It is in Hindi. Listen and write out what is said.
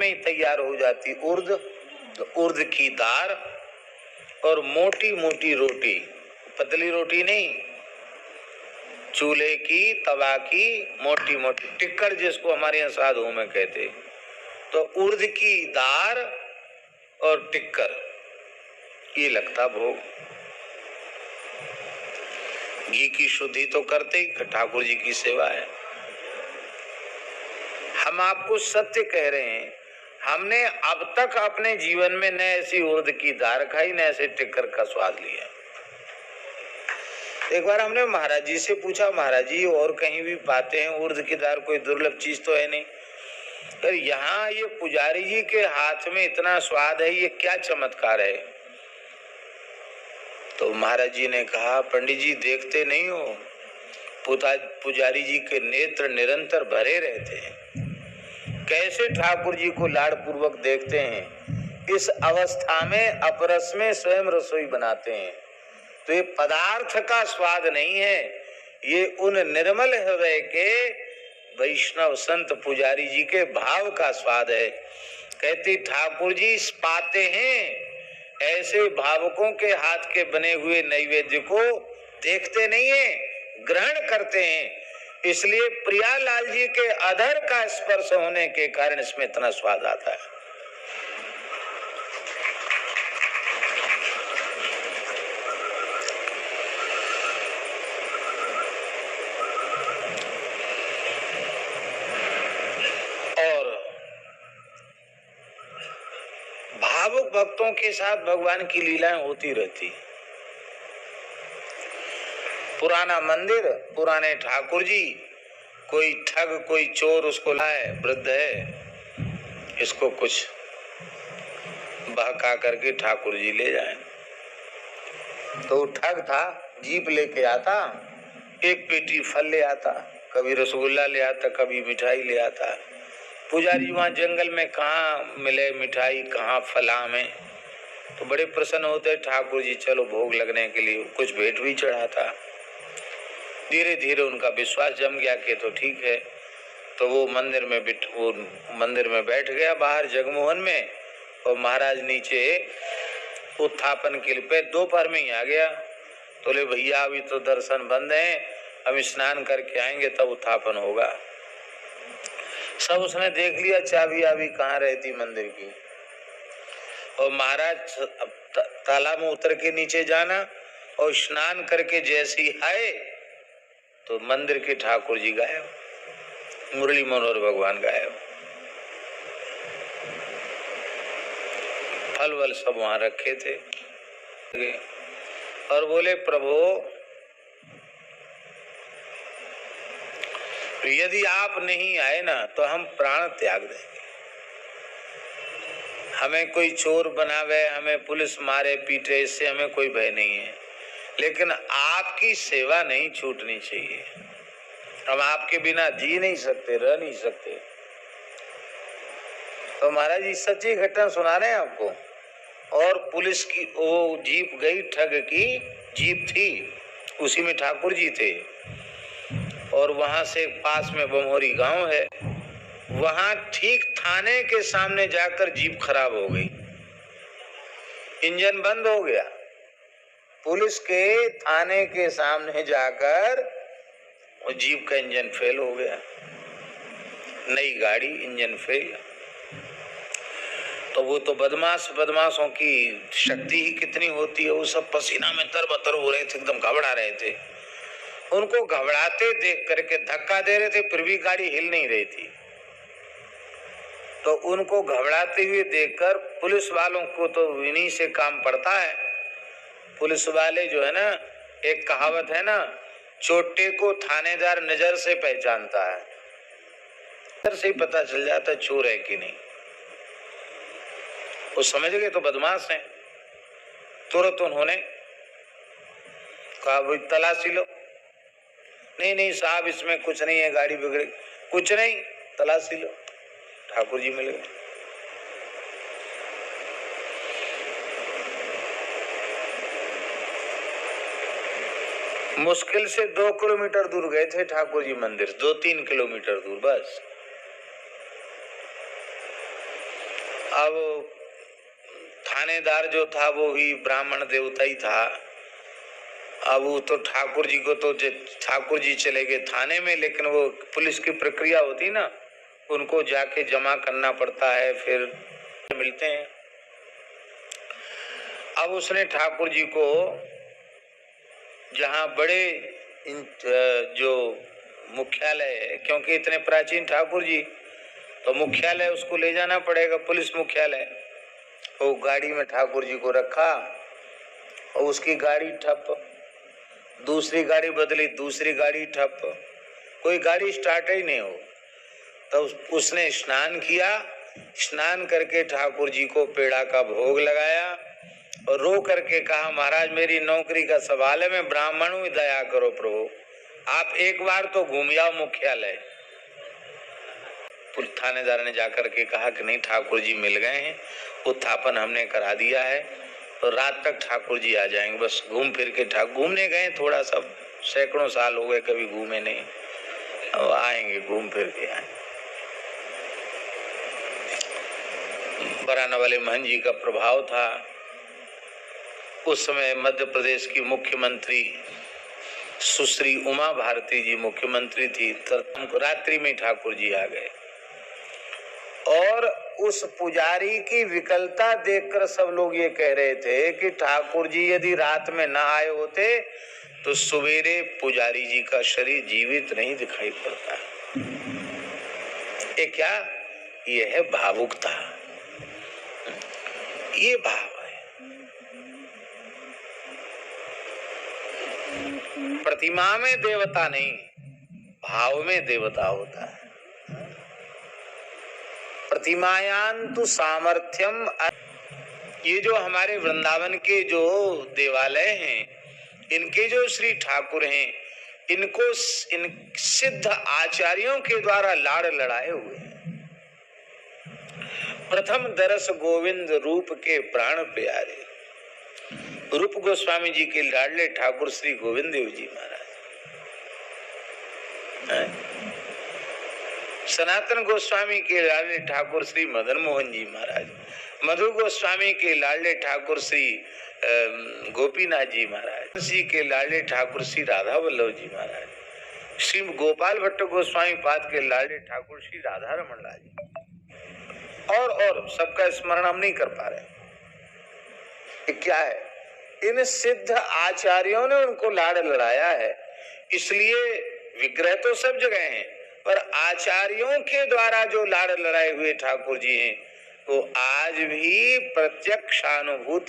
में ही तैयार हो जाती उर्द, तो उर्द की दाल और मोटी मोटी रोटी, पतली रोटी नहीं, चूल्हे की तवा की मोटी मोटी टिक्कर, जिसको हमारे यहाँ साधु में कहते, तो उर्द की दाल और टिक्कर, ये लगता भोग। घी की शुद्धि तो करते ही, ठाकुर जी की सेवा है। हम आपको सत्य कह रहे हैं, हमने अब तक अपने जीवन में न ऐसी उर्द की दाल खाई, न ऐसे टिक्कर का स्वाद लिया। एक बार हमने महाराज जी से पूछा, महाराज जी और कहीं भी पाते हैं उर्द की दाल, कोई दुर्लभ चीज तो है नहीं, पर यहाँ ये पुजारी जी के हाथ में इतना स्वाद है, ये क्या चमत्कार है? तो महाराज जी ने कहा, पंडित जी देखते नहीं हो, पुजारी जी के नेत्र निरंतर भरे रहते हैं, कैसे ठाकुर जी को लाड़ पूर्वक देखते हैं। इस अवस्था में अपरस में स्वयं रसोई बनाते हैं, तो ये पदार्थ का स्वाद नहीं है, ये उन निर्मल हृदय के वैष्णव संत पुजारी जी के भाव का स्वाद है। कहती ठाकुर जी पाते हैं, ऐसे भावकों के हाथ के बने हुए नैवेद्य को देखते नहीं है, ग्रहण करते हैं। इसलिए प्रियालाल जी के अधर का स्पर्श होने के कारण इसमें इतना स्वाद आता है। और भावुक भक्तों के साथ भगवान की लीलाएं होती रहती। पुराना मंदिर, पुराने ठाकुर जी, कोई ठग कोई चोर उसको लाए, वृद्ध है, इसको कुछ बहका करके ठाकुर जी ले जाए। तो ठग था, जीप लेके आता, एक पेटी फल ले आता, कभी रसगुल्ला ले आता, कभी मिठाई ले आता। पुजारी वहां जंगल में कहाँ मिले मिठाई, कहाँ फला में, तो बड़े प्रसन्न होते ठाकुर जी, चलो भोग लगने के लिए कुछ भेंट भी चढ़ाता। धीरे धीरे उनका विश्वास जम गया कि तो ठीक है, तो वो मंदिर में बैठ गया बाहर जगमोहन में, और महाराज नीचे उत्थापन के लिए दोपहर में ही आ गया। तो ले भैया अभी तो दर्शन बंद है, हम स्नान करके आएंगे तब उत्थापन होगा। सब उसने देख लिया, चाबी आबी कहाँ रहती मंदिर की, और महाराज तालाब में उतर के नीचे जाना, और स्नान करके जैसे ही आए तो मंदिर के ठाकुर जी गायब, मुरली मनोहर भगवान गायब, फल वल सब वहां रखे थे। और बोले प्रभु यदि आप नहीं आए ना तो हम प्राण त्याग देंगे। हमें कोई चोर बनावे, हमें पुलिस मारे पीटे, इससे हमें कोई भय नहीं है, लेकिन आपकी सेवा नहीं छूटनी चाहिए। हम आपके बिना जी नहीं सकते, रह नहीं सकते। तो महाराज जी सच्ची घटना सुना रहे हैं आपको। और पुलिस की वो जीप गई, ठग की जीप थी, उसी में ठाकुर जी थे, और वहां से पास में बमोरी गांव है, वहां ठीक थाने के सामने जाकर जीप खराब हो गई, इंजन बंद हो गया। पुलिस के थाने के सामने जाकर वो जीप का इंजन फेल हो गया, नई गाड़ी इंजन फेल। तो वो तो बदमाशों की शक्ति ही कितनी होती है, वो सब पसीना में तरबतर हो रहे थे, एकदम घबरा रहे थे। उनको घबराते देख करके धक्का दे रहे थे, फिर भी गाड़ी हिल नहीं रही थी। तो उनको घबराते हुए देखकर पुलिस वालों को तो इन्हीं से काम पड़ता है। पुलिस वाले जो है ना, एक कहावत है ना, चोटे को थानेदार नजर से पहचानता है, नजर से ही पता चल जाता चोर है कि नहीं। वो समझ गए तो बदमाश हैं। तुरंत उन्होंने कहा भाई तलाशी लो। नहीं साहब इसमें कुछ नहीं है, गाड़ी बिगड़ी, कुछ नहीं, तलाशी लो। ठाकुर जी मिल गए। मुश्किल से 2 किलोमीटर दूर गए थे ठाकुर जी मंदिर, 2-3 किलोमीटर दूर बस। अब थानेदार जो था वो ही ब्राह्मण देवता ही था। अब वो तो ठाकुर जी को तो ठाकुर जी चले गए थाने में, लेकिन वो पुलिस की प्रक्रिया होती ना, उनको जाके जमा करना पड़ता है, फिर मिलते हैं। अब उसने ठाकुर जी को जहाँ बड़े जो मुख्यालय है, क्योंकि इतने प्राचीन ठाकुर जी, तो मुख्यालय उसको ले जाना पड़ेगा, पुलिस मुख्यालय। वो गाड़ी में ठाकुर जी को रखा और उसकी गाड़ी ठप, दूसरी गाड़ी बदली, दूसरी गाड़ी ठप, कोई गाड़ी स्टार्ट ही नहीं हो। तो उसने स्नान किया, स्नान करके ठाकुर जी को पेड़ा का भोग लगाया और रो करके कहा, महाराज मेरी नौकरी का सवाल है, मैं ब्राह्मण हूं, दया करो प्रभु, आप एक बार तो घूम आओ मुख्यालय। थानेदार ने जाकर के कहा कि नहीं, ठाकुर जी मिल गए हैं, उत्थापन हमने करा दिया है, तो रात तक ठाकुर जी आ जाएंगे, बस घूम फिर के घूमने गए थोड़ा सा, सैकड़ों साल हो गए कभी घूमे नहीं, अब आएंगे, घूम फिर के आएंगे। बराना वाले महन जी का प्रभाव था। उस समय मध्य प्रदेश की मुख्यमंत्री सुश्री उमा भारती जी मुख्यमंत्री थी। रात्रि में ठाकुर जी आ गए और उस पुजारी की विकलता देखकर सब लोग ये कह रहे थे कि ठाकुर जी यदि रात में ना आए होते तो सवेरे पुजारी जी का शरीर जीवित नहीं दिखाई पड़ता। ये क्या? ये है भावुकता, ये भाव है। प्रतिमा में देवता नहीं, भाव में देवता होता है। प्रतिमायां तु सामर्थ्यम। ये जो हमारे वृंदावन के जो देवालय हैं, इनके जो श्री ठाकुर हैं, इनको इन सिद्ध आचार्यों के द्वारा लाड़ लड़ाए हुए हैं। प्रथम दरस गोविंद रूप के प्राण प्यारे, रूप गोस्वामी जी के लाडले ठाकुर श्री गोविंद देव जी महाराज, सनातन गोस्वामी के लाडले ठाकुर श्री मदन मोहन जी महाराज, मधु गोस्वामी के लाडले ठाकुर श्री गोपीनाथ जी महाराज, जी के लाडले ठाकुर श्री राधा वल्लभ जी महाराज, श्री गोपाल भट्ट गोस्वामी पाद के लाडले ठाकुर श्री राधा रमन लाल जी, और सबका स्मरण हम नहीं कर पा रहे। क्या है? इन सिद्ध आचार्यों ने उनको लाड़ लड़ाया है, इसलिए विग्रह तो सब जगह हैं, पर आचार्यों के द्वारा जो लाड़ लड़ाए हुए ठाकुर जी हैं वो आज भी प्रत्यक्षानुभूत